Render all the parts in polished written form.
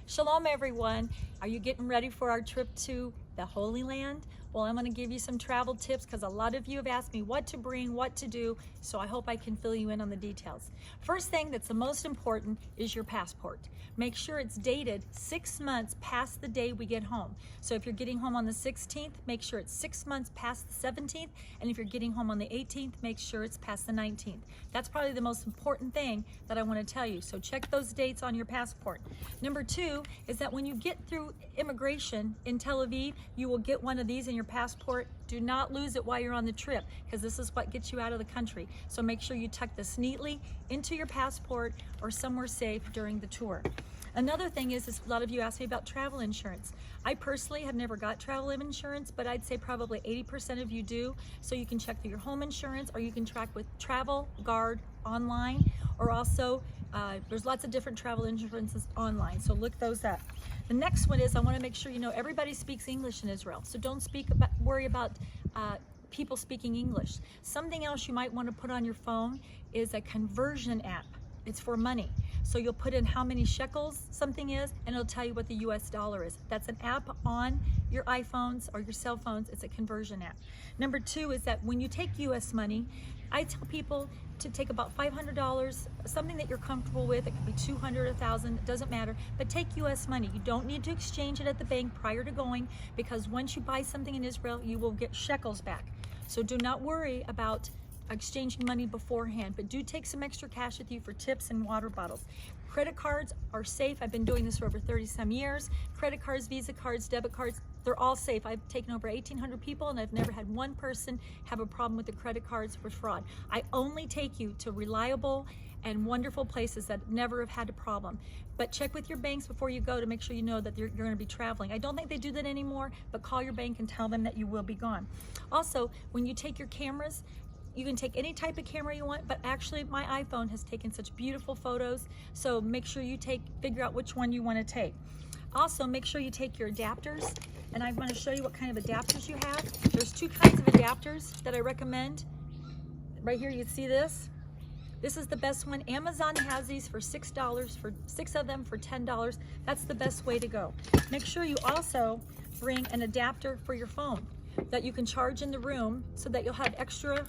Shalom everyone. Are you getting ready for our trip to the Holy Land? Well, I'm going to give you some travel tips because a lot of you have asked me what to bring, what to do, so I hope I can fill you in on the details. First thing that's the most important is your passport. Make sure it's dated 6 months past the day we get home. So if you're getting home on the 16th, make sure it's 6 months past the 17th, and if you're getting home on the 18th, make sure it's past the 19th. That's probably the most important thing that I want to tell you, so check those dates on your passport. Number 2 is that when you get through immigration in Tel Aviv, you will get one of these in your passport. Do not lose it while you're on the trip, because this is what gets you out of the country. So make sure you tuck this neatly into your passport or somewhere safe during the tour. Another thing is a lot of you ask me about travel insurance. I personally have never got travel insurance, but I'd say probably 80% of you do. So you can check through your home insurance, or you can track with Travel Guard online, or also there's lots of different travel insurances online, so look those up. The next one is I want to make sure you know everybody speaks English in Israel, so don't worry about people speaking English. Something else you might want to put on your phone is a conversion app. It's for money. So you'll put in how many shekels something is, and it'll tell you what the US dollar is. That's an app on your iPhones or your cell phones. It's a conversion app. Number 2 is that when you take US money, I tell people to take about $500, something that you're comfortable with. It could be $200, $1,000, it doesn't matter, but take US money. You don't need to exchange it at the bank prior to going, because once you buy something in Israel, you will get shekels back. So do not worry about exchanging money beforehand, but do take some extra cash with you for tips and water bottles. Credit cards are safe. I've been doing this for over 30 some years. Credit cards, Visa cards, debit cards, they're all safe. I've taken over 1,800 people, and I've never had one person have a problem with the credit cards for fraud. I only take you to reliable and wonderful places that never have had a problem. But check with your banks before you go to make sure you know that you're going to be traveling. I don't think they do that anymore, but call your bank and tell them that you will be gone. Also, when you take your cameras, you can take any type of camera you want, but actually my iPhone has taken such beautiful photos, so make sure you figure out which one you want to take. Also, make sure you take your adapters, and I'm going to show you what kind of adapters you have. There's 2 kinds of adapters that I recommend. Right here you see this. This is the best one. Amazon has these for $6, for 6 of them for $10. That's the best way to go. Make sure you also bring an adapter for your phone that you can charge in the room, so that you'll have extra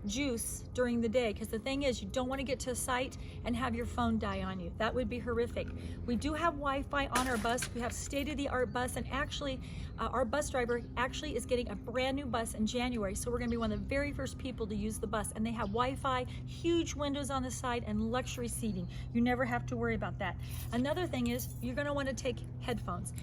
juice during the day, because the thing is, you don't want to get to a site and have your phone die on you. That would be horrific. We do have Wi-Fi on our bus. We have state-of-the-art bus, and actually our bus driver actually is getting a brand new bus in January, so we're going to be one of the very first people to use the bus, and they have Wi-Fi, huge windows on the side, and luxury seating. You never have to worry about that. Another thing is you're going to want to take headphones.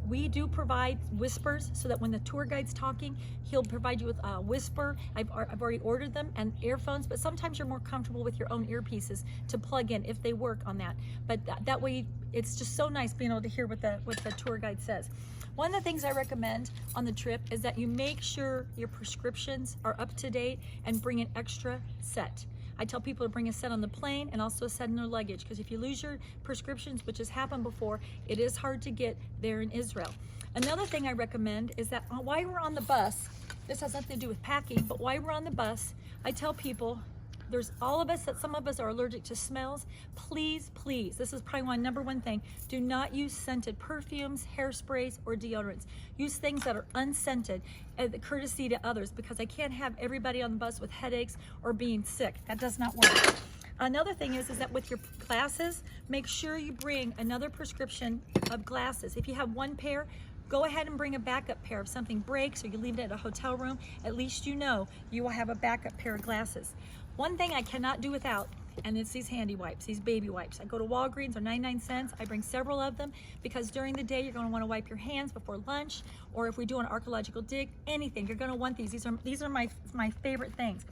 We do provide whispers, so that when the tour guide's talking, he'll provide you with a whisper. I've already ordered them, and earphones, but sometimes you're more comfortable with your own earpieces to plug in if they work on that. But that way, it's just so nice being able to hear what the tour guide says. One of the things I recommend on the trip is that you make sure your prescriptions are up to date and bring an extra set. I tell people to bring a set on the plane and also a set in their luggage, because if you lose your prescriptions, which has happened before, it is hard to get there in Israel. Another thing I recommend is that while we're on the bus, this has nothing to do with packing, but while we're on the bus, I tell people, some of us are allergic to smells. Please, this is probably number one thing, do not use scented perfumes, hairsprays, or deodorants. Use things that are unscented, courtesy to others, because I can't have everybody on the bus with headaches or being sick. That does not work. Another thing is that with your glasses, make sure you bring another prescription of glasses. If you have one pair, go ahead and bring a backup pair. If something breaks or you leave it at a hotel room, at least you know you will have a backup pair of glasses. One thing I cannot do without, and it's these handy wipes, these baby wipes. I go to Walgreens, they're 99 cents. I bring several of them, because during the day you're going to want to wipe your hands before lunch, or if we do an archaeological dig, anything, you're going to want these. These are my favorite things.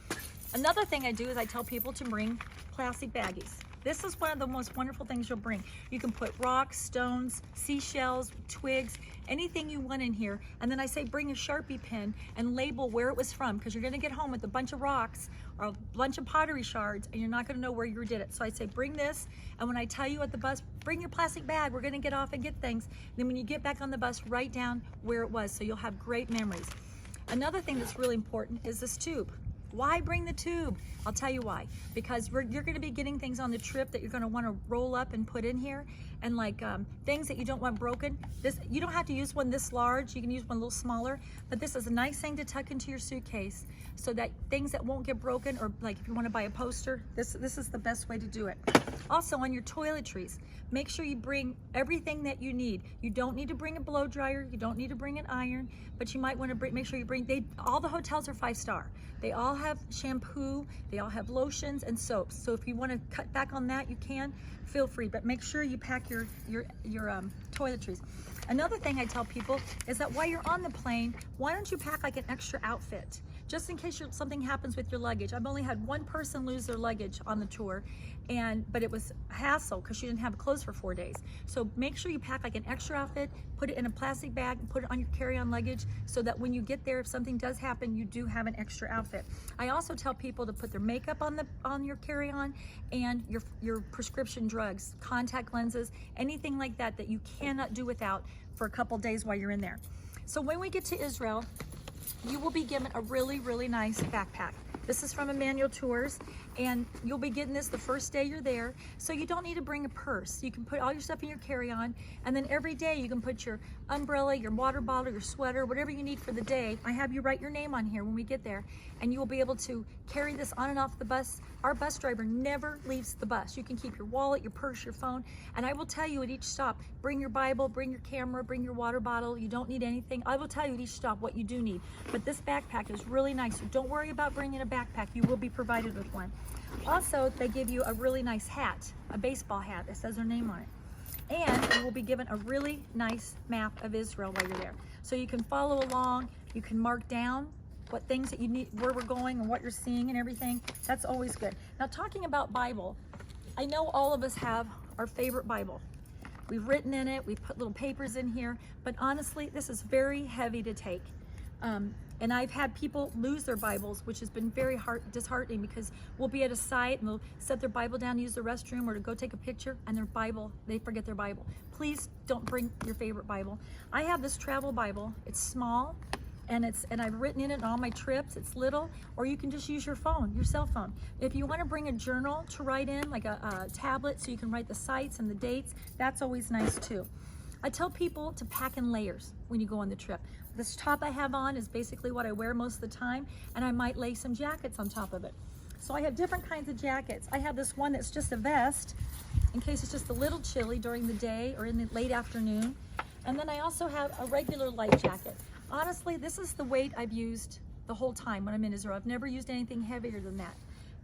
Another thing I do is I tell people to bring plastic baggies. This is one of the most wonderful things you'll bring. You can put rocks, stones, seashells, twigs, anything you want in here. And then I say bring a Sharpie pen and label where it was from, because you're going to get home with a bunch of rocks or a bunch of pottery shards, and you're not going to know where you did it. So I say bring this, and when I tell you at the bus, bring your plastic bag, we're going to get off and get things. Then when you get back on the bus, write down where it was, so you'll have great memories. Another thing that's really important is this tube. Why bring the tube? I'll tell you why. Because you're going to be getting things on the trip that you're going to want to roll up and put in here, and like things that you don't want broken. You don't have to use one this large. You can use one a little smaller, but this is a nice thing to tuck into your suitcase so that things that won't get broken, or like if you want to buy a poster, this is the best way to do it. Also, on your toiletries, make sure you bring everything that you need. You don't need to bring a blow dryer. You don't need to bring an iron, but you might want to make sure you bring. All the hotels are 5-star. They all have shampoo. They all have lotions and soaps. So if you want to cut back on that, you can. Feel free, but make sure you pack your toiletries. Another thing I tell people is that while you're on the plane, why don't you pack like an extra outfit? Just in case something happens with your luggage. I've only had one person lose their luggage on the tour, but it was a hassle because she didn't have clothes for 4 days. So make sure you pack like an extra outfit, put it in a plastic bag, and put it on your carry-on luggage so that when you get there, if something does happen, you do have an extra outfit. I also tell people to put their makeup on your carry-on, and your prescription drugs, contact lenses, anything like that that you cannot do without for a couple days while you're in there. So when we get to Israel, you will be given a really, really nice backpack. This is from Emmanuel Tours, and you'll be getting this the first day you're there, so you don't need to bring a purse. You can put all your stuff in your carry-on, and then every day you can put your umbrella, your water bottle, your sweater, whatever you need for the day. I have you write your name on here when we get there, and you will be able to carry this on and off the bus. Our bus driver never leaves the bus. You can keep your wallet, your purse, your phone, and I will tell you at each stop, bring your Bible, bring your camera, bring your water bottle. You don't need anything. I will tell you at each stop what you do need, but this backpack is really nice, so don't worry about bringing a backpack. You will be provided with one. Also, they give you a really nice hat, a baseball hat that says their name on it. And you will be given a really nice map of Israel while you're there. So you can follow along, you can mark down what things that you need, where we're going and what you're seeing and everything. That's always good. Now, talking about Bible, I know all of us have our favorite Bible. We've written in it, we've put little papers in here, but honestly, this is very heavy to take. And I've had people lose their Bibles, which has been very disheartening, because we'll be at a site and they'll set their Bible down to use the restroom or to go take a picture, and they forget their Bible. Please don't bring your favorite Bible. I have this travel Bible. It's small, and I've written in it on all my trips. It's little, or you can just use your phone, your cell phone. If you want to bring a journal to write in, like a tablet, so you can write the sites and the dates, that's always nice too. I tell people to pack in layers when you go on the trip. This top I have on is basically what I wear most of the time, and I might lay some jackets on top of it. So I have different kinds of jackets. I have this one that's just a vest in case it's just a little chilly during the day or in the late afternoon. And then I also have a regular light jacket. Honestly, this is the weight I've used the whole time when I'm in Israel. I've never used anything heavier than that,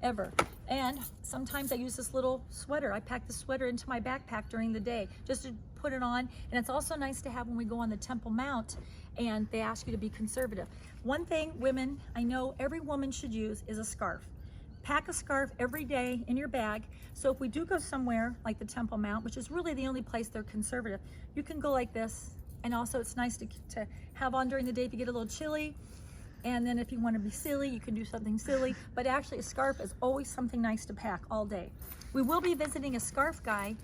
ever. And sometimes I use this little sweater. I pack the sweater into my backpack during the day just to put it on. And it's also nice to have when we go on the Temple Mount and they ask you to be conservative. One thing, women, I know every woman should use is a scarf. Pack a scarf every day in your bag, so if we do go somewhere like the Temple Mount, which is really the only place they're conservative, you can go like this. And also it's nice to have on during the day if you get a little chilly. And then if you want to be silly, you can do something silly. But actually a scarf is always something nice to pack all day. We will be visiting a scarf guy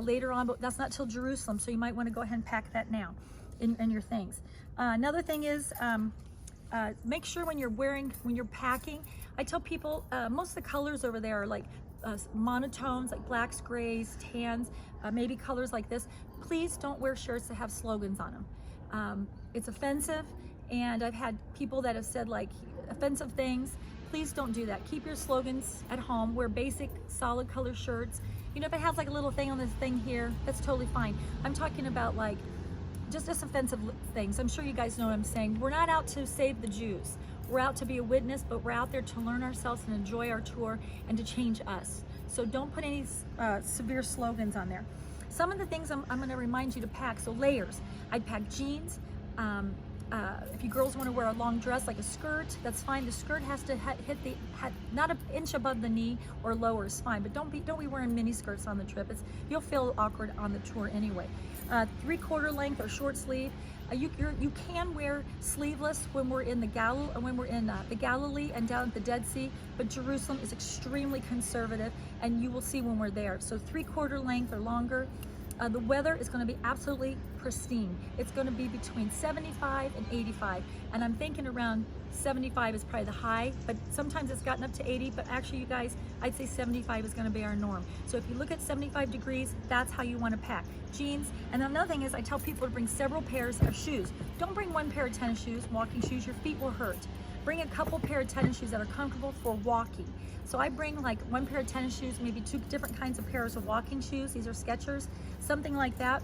later on, but that's not till Jerusalem, so you might want to go ahead and pack that now in your things. Another thing is, make sure when you're packing, I tell people most of the colors over there are like monotones, like blacks, grays, tans, maybe colors like this. Please don't wear shirts that have slogans on them. It's offensive, and I've had people that have said like offensive things. Please don't do that. Keep your slogans at home. Wear basic solid color shirts. You know, if it has like a little thing on this thing here, that's totally fine. I'm talking about like just offensive things. I'm sure you guys know what I'm saying. We're not out to save the Jews. We're out to be a witness, but we're out there to learn ourselves and enjoy our tour and to change us. So don't put any severe slogans on there. Some of the things I'm going to remind you to pack. So layers. I'd pack jeans. If you girls want to wear a long dress like a skirt, that's fine. The skirt has to hit not an inch above the knee or lower is fine, but don't be wearing mini skirts on the trip. You'll feel awkward on the tour anyway. 3/4 length or short sleeve. You can wear sleeveless when we're in the Galilee and down at the Dead Sea, but Jerusalem is extremely conservative, and you will see when we're there. So 3/4 length or longer. the weather is going to be absolutely pristine. It's going to be between 75 and 85, and I'm thinking around 75 is probably the high, but sometimes it's gotten up to 80, but actually, you guys, I'd say 75 is going to be our norm. So if you look at 75 degrees, that's how you want to pack. Jeans, and another thing is I tell people to bring several pairs of shoes. Don't bring one pair of tennis shoes, walking shoes, your feet will hurt. Bring a couple pair of tennis shoes that are comfortable for walking. So I bring like one pair of tennis shoes, maybe 2 different kinds of pairs of walking shoes. These are Skechers, something like that.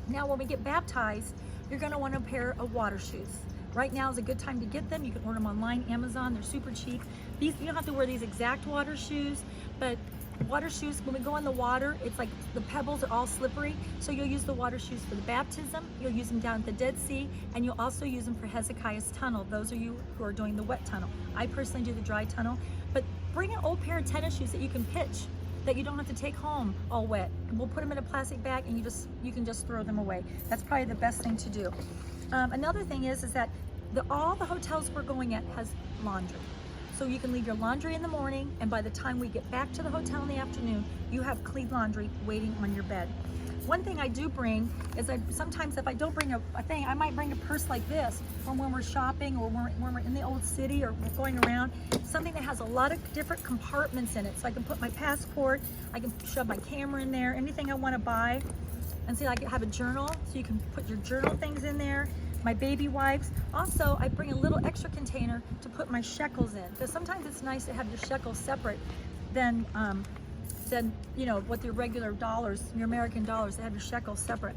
Now when we get baptized, you're gonna want a pair of water shoes. Right now is a good time to get them. You can order them online, Amazon, they're super cheap. These, you don't have to wear these exact water shoes, but water shoes, when we go in the water, it's like the pebbles are all slippery, so you'll use the water shoes for the baptism, you'll use them down at the Dead Sea, and you'll also use them for Hezekiah's tunnel, those of you who are doing the wet tunnel. I personally do the dry tunnel, but bring an old pair of tennis shoes that you can pitch, that you don't have to take home all wet. And we'll put them in a plastic bag and you can just throw them away. That's probably the best thing to do. Another thing is that all the hotels we're going at has laundry. So you can leave your laundry in the morning, and by the time we get back to the hotel in the afternoon, you have clean laundry waiting on your bed. One thing I do bring is sometimes if I don't bring a thing, I might bring a purse like this from when we're shopping or when we're in the old city or we're going around, something that has a lot of different compartments in it. So I can put my passport, I can shove my camera in there, anything I want to buy. And see, I can have a journal, so you can put your journal things in there. My baby wipes. Also, I bring a little extra container to put my shekels in, because sometimes it's nice to have your shekels separate than you know, what your regular dollars, your American dollars, to have your shekels separate.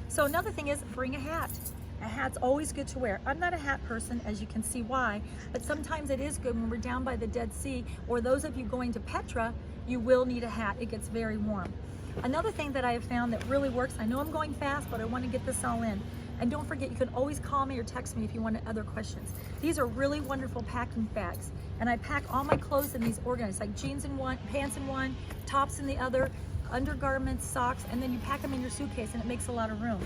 So another thing is bring a hat. A hat's always good to wear. I'm not a hat person, as you can see why, but sometimes it is good when we're down by the Dead Sea, or those of you going to Petra, you will need a hat. It gets very warm. Another thing that I have found that really works, I know I'm going fast, but I want to get this all in. And don't forget, you can always call me or text me if you want other questions. These are really wonderful packing bags. And I pack all my clothes in these organized, like jeans in one, pants in one, tops in the other, undergarments, socks, and then you pack them in your suitcase, and it makes a lot of room.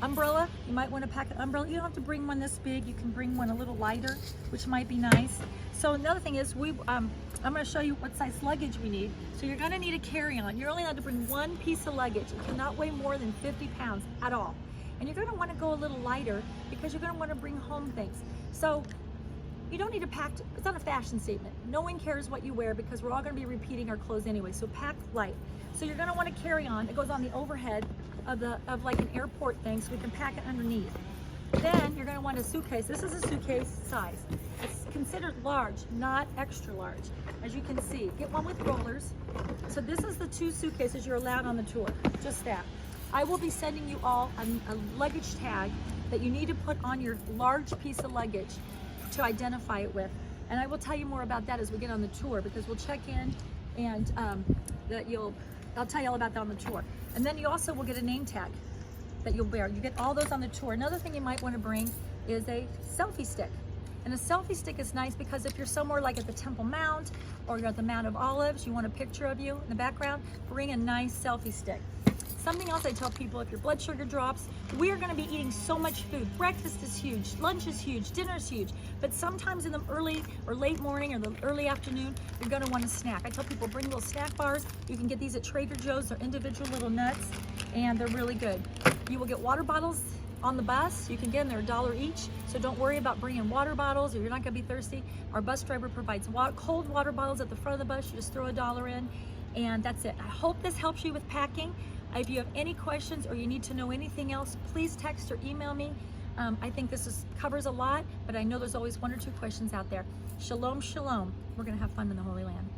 Umbrella, you might want to pack an umbrella. You don't have to bring one this big. You can bring one a little lighter, which might be nice. So another thing is, I'm going to show you what size luggage we need. So you're going to need a carry-on. You're only allowed to bring one piece of luggage. It cannot weigh more than 50 pounds at all. And you're going to want to go a little lighter because you're going to want to bring home things. So you don't need to pack, it's not a fashion statement. No one cares what you wear because we're all going to be repeating our clothes anyway. So pack light. So you're going to want to carry on. It goes on the overhead of like an airport thing, so we can pack it underneath. Then you're going to want a suitcase. This is a suitcase size. It's considered large, not extra large. As you can see, get one with rollers. So this is the 2 suitcases you're allowed on the tour, just that. I will be sending you all a luggage tag that you need to put on your large piece of luggage to identify it with. And I will tell you more about that as we get on the tour, because we'll check in and I'll tell you all about that on the tour. And then you also will get a name tag that you'll bear. You get all those on the tour. Another thing you might want to bring is a selfie stick. And a selfie stick is nice because if you're somewhere like at the Temple Mount or you're at the Mount of Olives, you want a picture of you in the background, bring a nice selfie stick. Something else I tell people, if your blood sugar drops, we are going to be eating so much food. Breakfast is huge, lunch is huge, dinner is huge, but sometimes in the early or late morning or the early afternoon, you're going to want a snack. I tell people bring little snack bars. You can get these at Trader Joe's. They're individual little nuts, and they're really good. You will get water bottles on the bus. You can get them, they're $1 each, so don't worry about bringing water bottles or you're not going to be thirsty. Our bus driver provides cold water bottles at the front of the bus. You just throw $1 in, and that's it. I hope this helps you with packing. If you have any questions or you need to know anything else, please text or email me. I think this covers a lot, but I know there's always 1 or 2 questions out there. Shalom, shalom. We're going to have fun in the Holy Land.